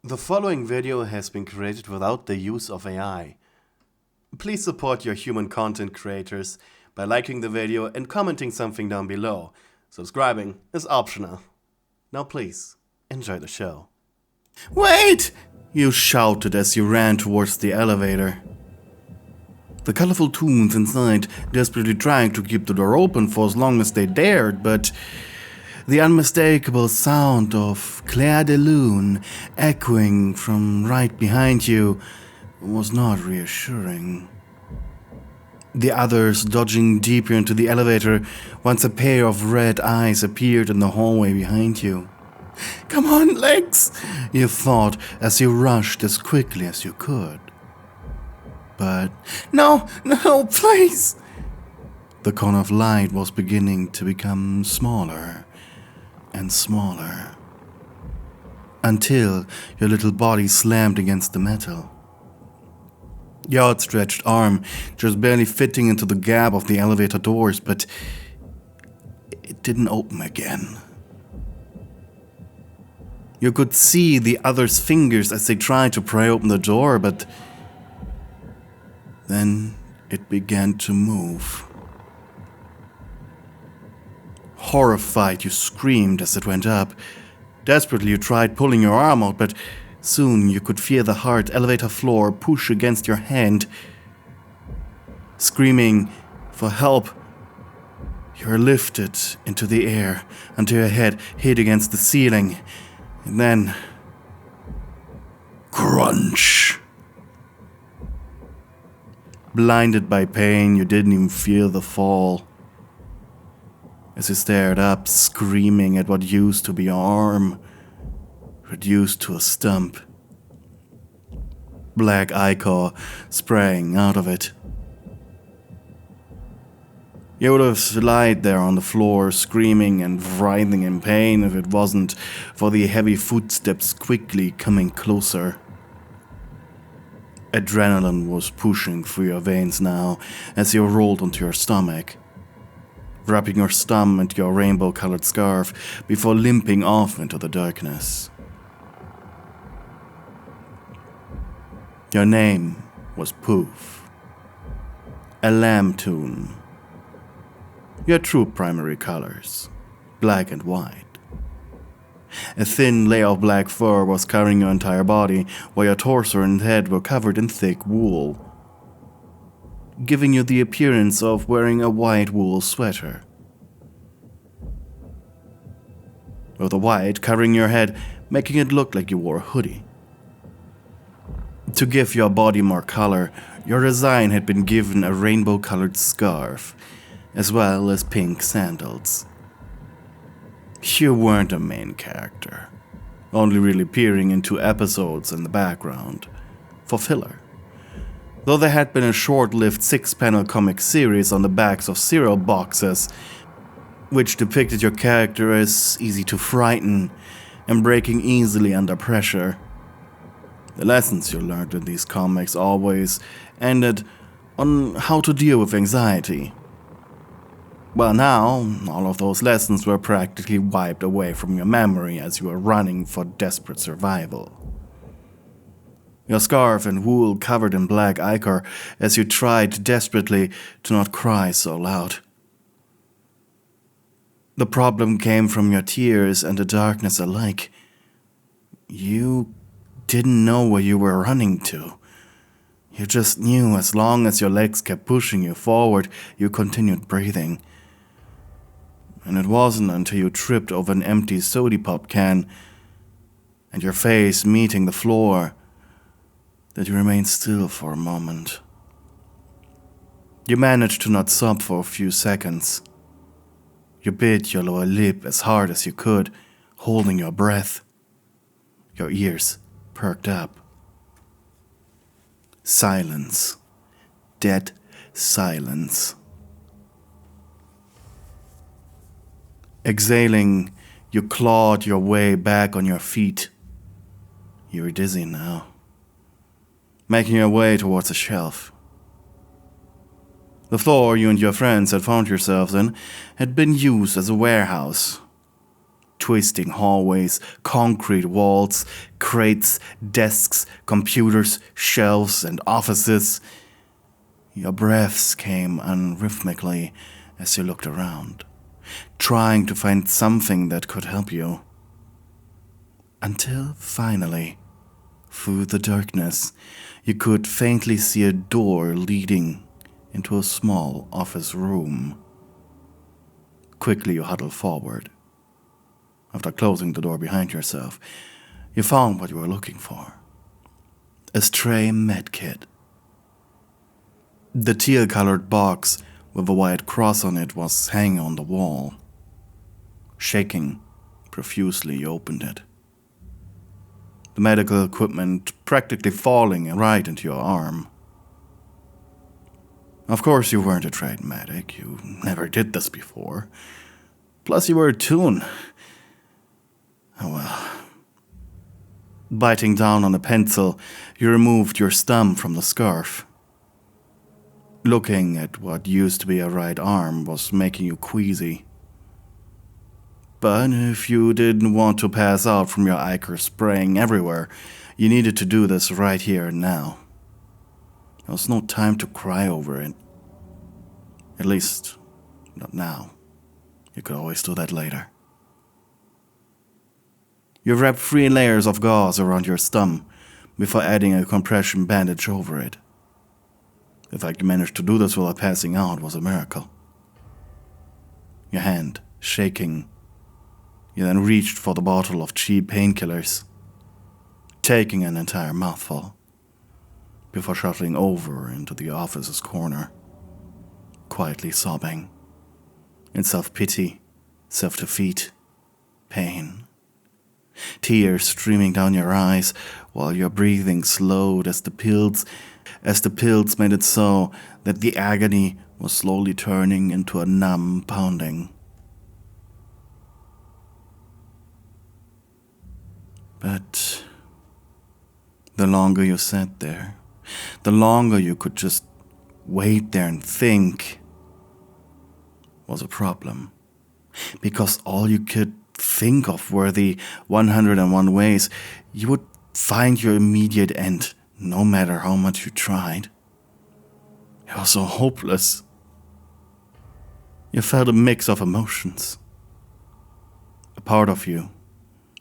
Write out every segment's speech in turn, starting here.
The following video has been created without the use of AI. Please support your human content creators by liking the video and commenting something down below. Subscribing is optional. Now please, enjoy the show. Wait! You shouted as you ran towards the elevator. The colorful toons inside desperately trying to keep the door open for as long as they dared, but the unmistakable sound of Claire de Lune echoing from right behind you was not reassuring. The others dodging deeper into the elevator once a pair of red eyes appeared in the hallway behind you. Come on, Lex, you thought as you rushed as quickly as you could. But no, please! The cone of light was beginning to become smaller and smaller, until your little body slammed against the metal. Your outstretched arm just barely fitting into the gap of the elevator doors, but it didn't open again. You could see the others' fingers as they tried to pry open the door, but then it began to move. Horrified, you screamed as it went up. Desperately, you tried pulling your arm out, but soon you could feel the hard elevator floor push against your hand. Screaming for help, you were lifted into the air until your head hit against the ceiling. And then, crunch. Blinded by pain, you didn't even feel the fall. As you stared up, screaming at what used to be your arm, reduced to a stump. Black ichor sprang out of it. You would have lied there on the floor, screaming and writhing in pain if it wasn't for the heavy footsteps quickly coming closer. Adrenaline was pushing through your veins now as you rolled onto your stomach, wrapping your stump into your rainbow-colored scarf before limping off into the darkness. Your name was Poof, a lamb toon. Your true primary colors, black and white. A thin layer of black fur was covering your entire body, while your torso and head were covered in thick wool, giving you the appearance of wearing a white wool sweater. With the white covering your head, making it look like you wore a hoodie. To give your body more color, your design had been given a rainbow-colored scarf, as well as pink sandals. You weren't a main character, only really appearing in 2 episodes in the background, for filler. Though there had been a short-lived 6-panel comic series on the backs of cereal boxes, which depicted your character as easy to frighten and breaking easily under pressure. The lessons you learned in these comics always ended on how to deal with anxiety. Well, now, all of those lessons were practically wiped away from your memory as you were running for desperate survival. Your scarf and wool covered in black ichor as you tried desperately to not cry so loud. The problem came from your tears and the darkness alike. You didn't know where you were running to. You just knew as long as your legs kept pushing you forward, you continued breathing. And it wasn't until you tripped over an empty soda pop can and your face meeting the floor that you remained still for a moment. You managed to not sob for a few seconds. You bit your lower lip as hard as you could, holding your breath. Your ears perked up. Silence. Dead silence. Exhaling, you clawed your way back on your feet. You were dizzy now, making your way towards a shelf. The floor you and your friends had found yourselves in had been used as a warehouse. twisting hallways, concrete walls, crates, desks, computers, shelves, and offices. Your breaths came unrhythmically as you looked around, trying to find something that could help you. Until finally, through the darkness, you could faintly see a door leading into a small office room. Quickly you huddled forward. After closing the door behind yourself, you found what you were looking for. A stray medkit. The teal-colored box with a white cross on it was hanging on the wall. Shaking profusely, you opened it. The medical equipment practically falling right into your arm. Of course, you weren't a trained medic. You never did this before. Plus, you were a toon. Oh well. Biting down on a pencil, you removed your stump from the scarf. Looking at what used to be a right arm was making you queasy. But if you didn't want to pass out from your ichor spraying everywhere, you needed to do this right here and now. There was no time to cry over it. At least, not now. You could always do that later. You wrapped 3 layers of gauze around your stump before adding a compression bandage over it. The fact you managed to do this without passing out was a miracle. Your hand shaking, you then reached for the bottle of cheap painkillers, taking an entire mouthful, before shuttling over into the office's corner, quietly sobbing, in self-pity, self-defeat, pain. Tears streaming down your eyes while your breathing slowed as the pills made it so that the agony was slowly turning into a numb pounding. But the longer you sat there, the longer you could just wait there and think was a problem. Because all you could think of were the 101 ways you would find your immediate end, no matter how much you tried. It was so hopeless. You felt a mix of emotions. A part of you,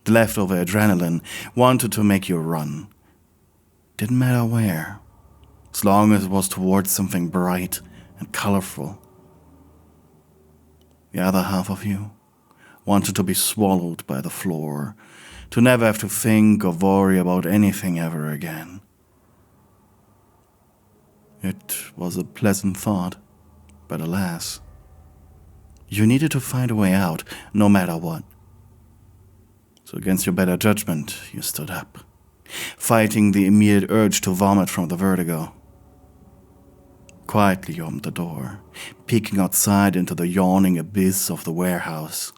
the leftover adrenaline, wanted to make you run. Didn't matter where, as long as it was towards something bright and colorful. The other half of you wanted to be swallowed by the floor, to never have to think or worry about anything ever again. It was a pleasant thought, but alas, you needed to find a way out, no matter what. So against your better judgment, you stood up, fighting the immediate urge to vomit from the vertigo. Quietly you opened the door, peeking outside into the yawning abyss of the warehouse.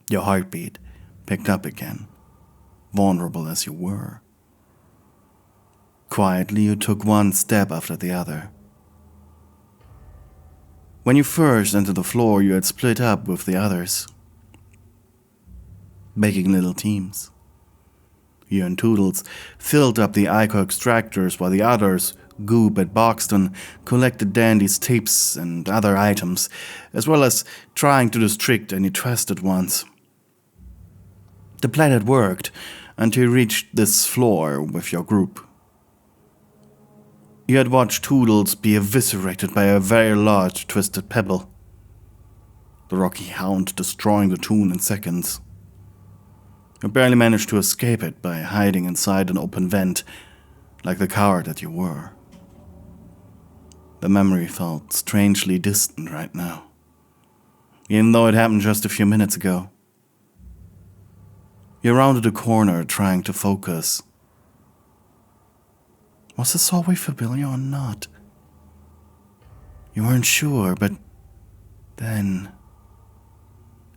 Your heartbeat picked up again, vulnerable as you were. Quietly you took one step after the other. When you first entered the floor, you had split up with the others, making little teams. You and Toodles filled up the ichor extractors while the others, Goop and Boxton, collected Dandy's tapes and other items, as well as trying to distract any trusted ones. The plan had worked until you reached this floor with your group. You had watched Toodles be eviscerated by a very large twisted pebble, the rocky hound destroying the toon in seconds. You barely managed to escape it by hiding inside an open vent, like the coward that you were. The memory felt strangely distant right now, even though it happened just a few minutes ago. You rounded a corner trying to focus. Was this hallway familiar or not? You weren't sure, but then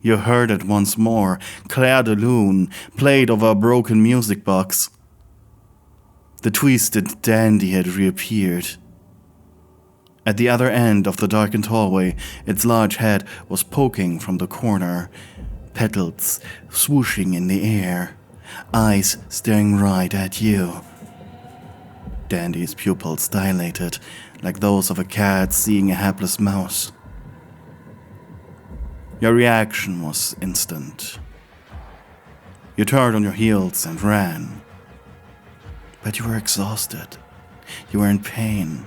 you heard it once more. Claire de Lune played over a broken music box. The twisted dandy had reappeared. At the other end of the darkened hallway, its large head was poking from the corner, petals swooshing in the air, eyes staring right at you. Dandy's pupils dilated, like those of a cat seeing a hapless mouse. Your reaction was instant. You turned on your heels and ran. But you were exhausted. You were in pain.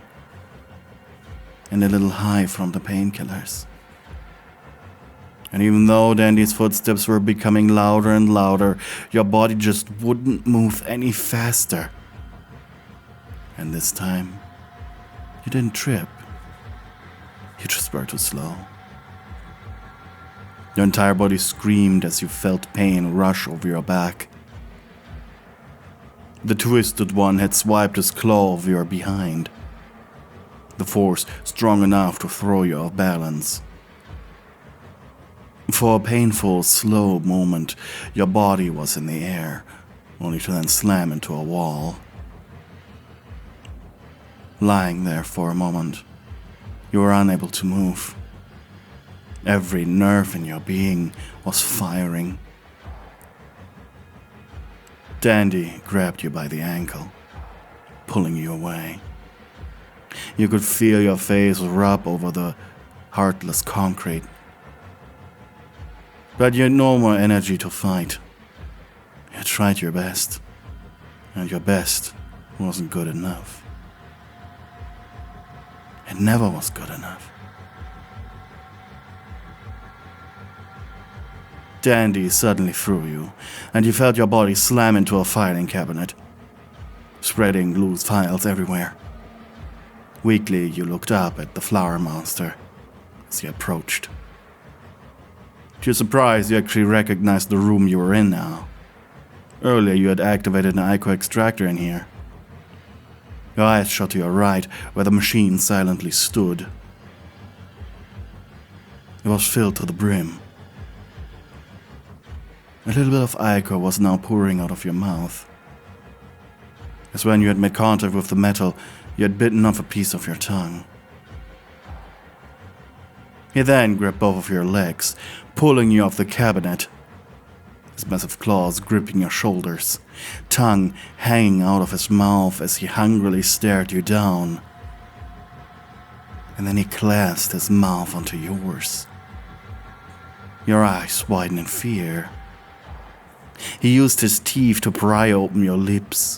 And a little high from the painkillers. And even though Dandy's footsteps were becoming louder and louder, your body just wouldn't move any faster. And this time, you didn't trip. You just were too slow. Your entire body screamed as you felt pain rush over your back. The twisted one had swiped his claw over your behind. The force strong enough to throw you off balance. For a painful, slow moment, your body was in the air, only to then slam into a wall. Lying there for a moment, you were unable to move. Every nerve in your being was firing. Dandy grabbed you by the ankle, pulling you away. You could feel your face rub over the heartless concrete. But you had no more energy to fight. You tried your best, and your best wasn't good enough. It never was good enough. Dandy suddenly threw you, and you felt your body slam into a filing cabinet, spreading loose files everywhere. Weakly, you looked up at the flower monster as he approached. To your surprise, you actually recognized the room you were in now. Earlier, you had activated an ICO extractor in here. Your eyes shot to your right, where the machine silently stood. It was filled to the brim. A little bit of ichor was now pouring out of your mouth. As when you had made contact with the metal, you had bitten off a piece of your tongue. He then grabbed both of your legs, pulling you off the cabinet, his massive claws gripping your shoulders, tongue hanging out of his mouth as he hungrily stared you down. And then he clasped his mouth onto yours. Your eyes widened in fear. He used his teeth to pry open your lips.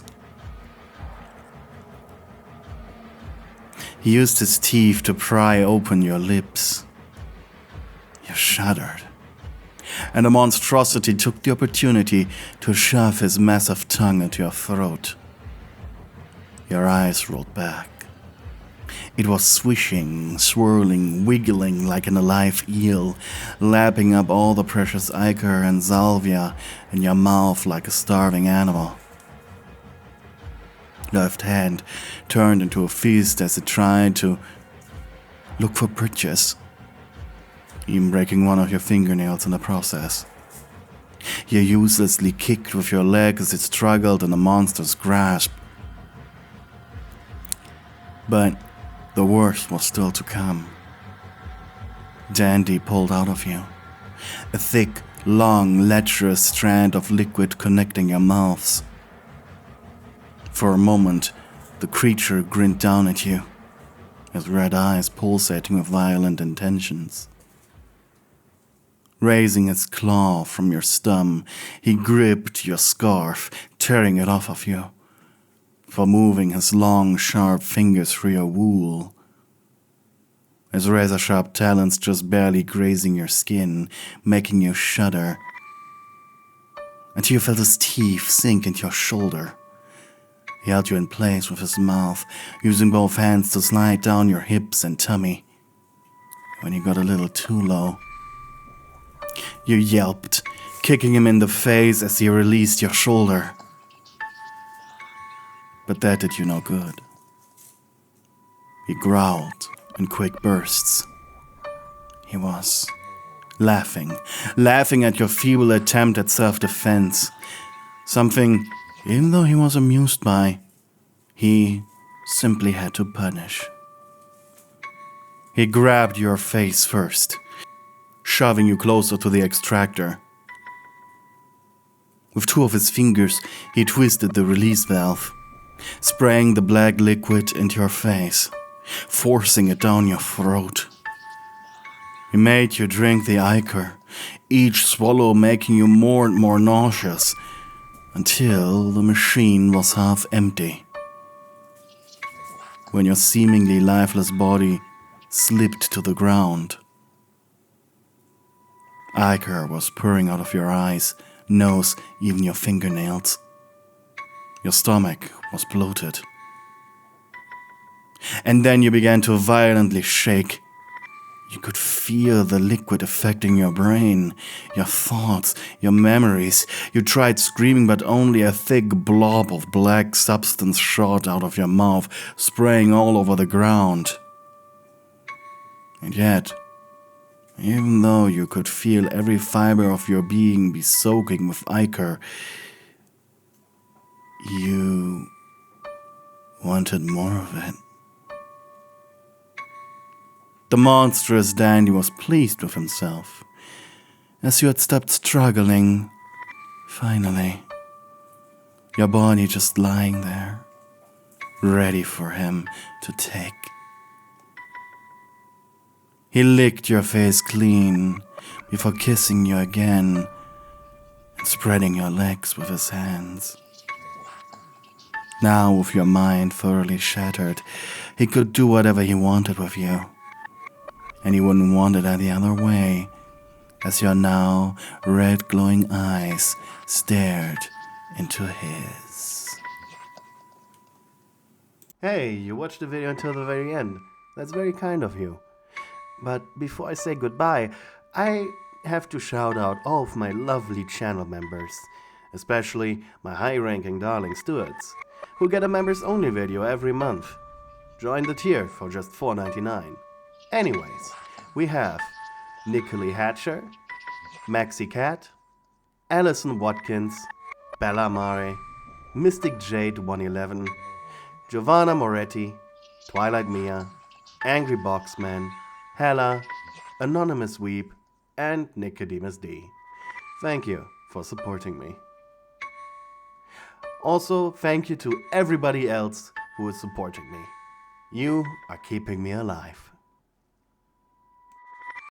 You shuddered. And the monstrosity took the opportunity to shove his massive tongue into your throat. Your eyes rolled back. It was swishing, swirling, wiggling like an alive eel, lapping up all the precious ichor and salvia in your mouth like a starving animal. Left hand turned into a fist as it tried to look for bridges, even breaking one of your fingernails in the process. You uselessly kicked with your leg as it struggled in the monster's grasp. But the worst was still to come. Dandy pulled out of you, a thick, long, lecherous strand of liquid connecting your mouths. For a moment, the creature grinned down at you, his red eyes pulsating with violent intentions. Raising his claw from your stum, he gripped your scarf, tearing it off of you, for moving his long, sharp fingers through your wool. His razor-sharp talons just barely grazing your skin, making you shudder, until you felt his teeth sink into your shoulder. He held you in place with his mouth, using both hands to slide down your hips and tummy. When you got a little too low, you yelped, kicking him in the face as he released your shoulder. But that did you no good. He growled in quick bursts. He was laughing at your feeble attempt at self-defense. Something, even though he was amused by, he simply had to punish. He grabbed your face first, shoving you closer to the extractor, With 2 of his fingers, he twisted the release valve, spraying the black liquid into your face, forcing it down your throat. He made you drink the ichor, each swallow making you more and more nauseous, until the machine was half empty. When your seemingly lifeless body slipped to the ground. Ichor was pouring out of your eyes, nose, even your fingernails. Your stomach was bloated. And then you began to violently shake. You could feel the liquid affecting your brain, your thoughts, your memories. You tried screaming, but only a thick blob of black substance shot out of your mouth, spraying all over the ground. And yet, even though you could feel every fiber of your being be soaking with ichor, you wanted more of it. The monstrous dandy was pleased with himself, as you had stopped struggling, finally. Your body just lying there, ready for him to take. He licked your face clean before kissing you again and spreading your legs with his hands. Now, with your mind thoroughly shattered, he could do whatever he wanted with you. And he wouldn't want it any other way, as your now red glowing eyes stared into his. Hey, you watched the video until the very end. That's very kind of you. But before I say goodbye, I have to shout out all of my lovely channel members, especially my high-ranking darling stewards, who get a members-only video every month. Join the tier for just $4.99. Anyways, we have Nicolai Hatcher, Maxi Cat, Alison Watkins, Bella Mare, Mystic Jade 111, Giovanna Moretti, Twilight Mia, Angry Boxman, Hella, Anonymous Weep, and Nicodemus D. Thank you for supporting me. Also, thank you to everybody else who is supporting me. You are keeping me alive.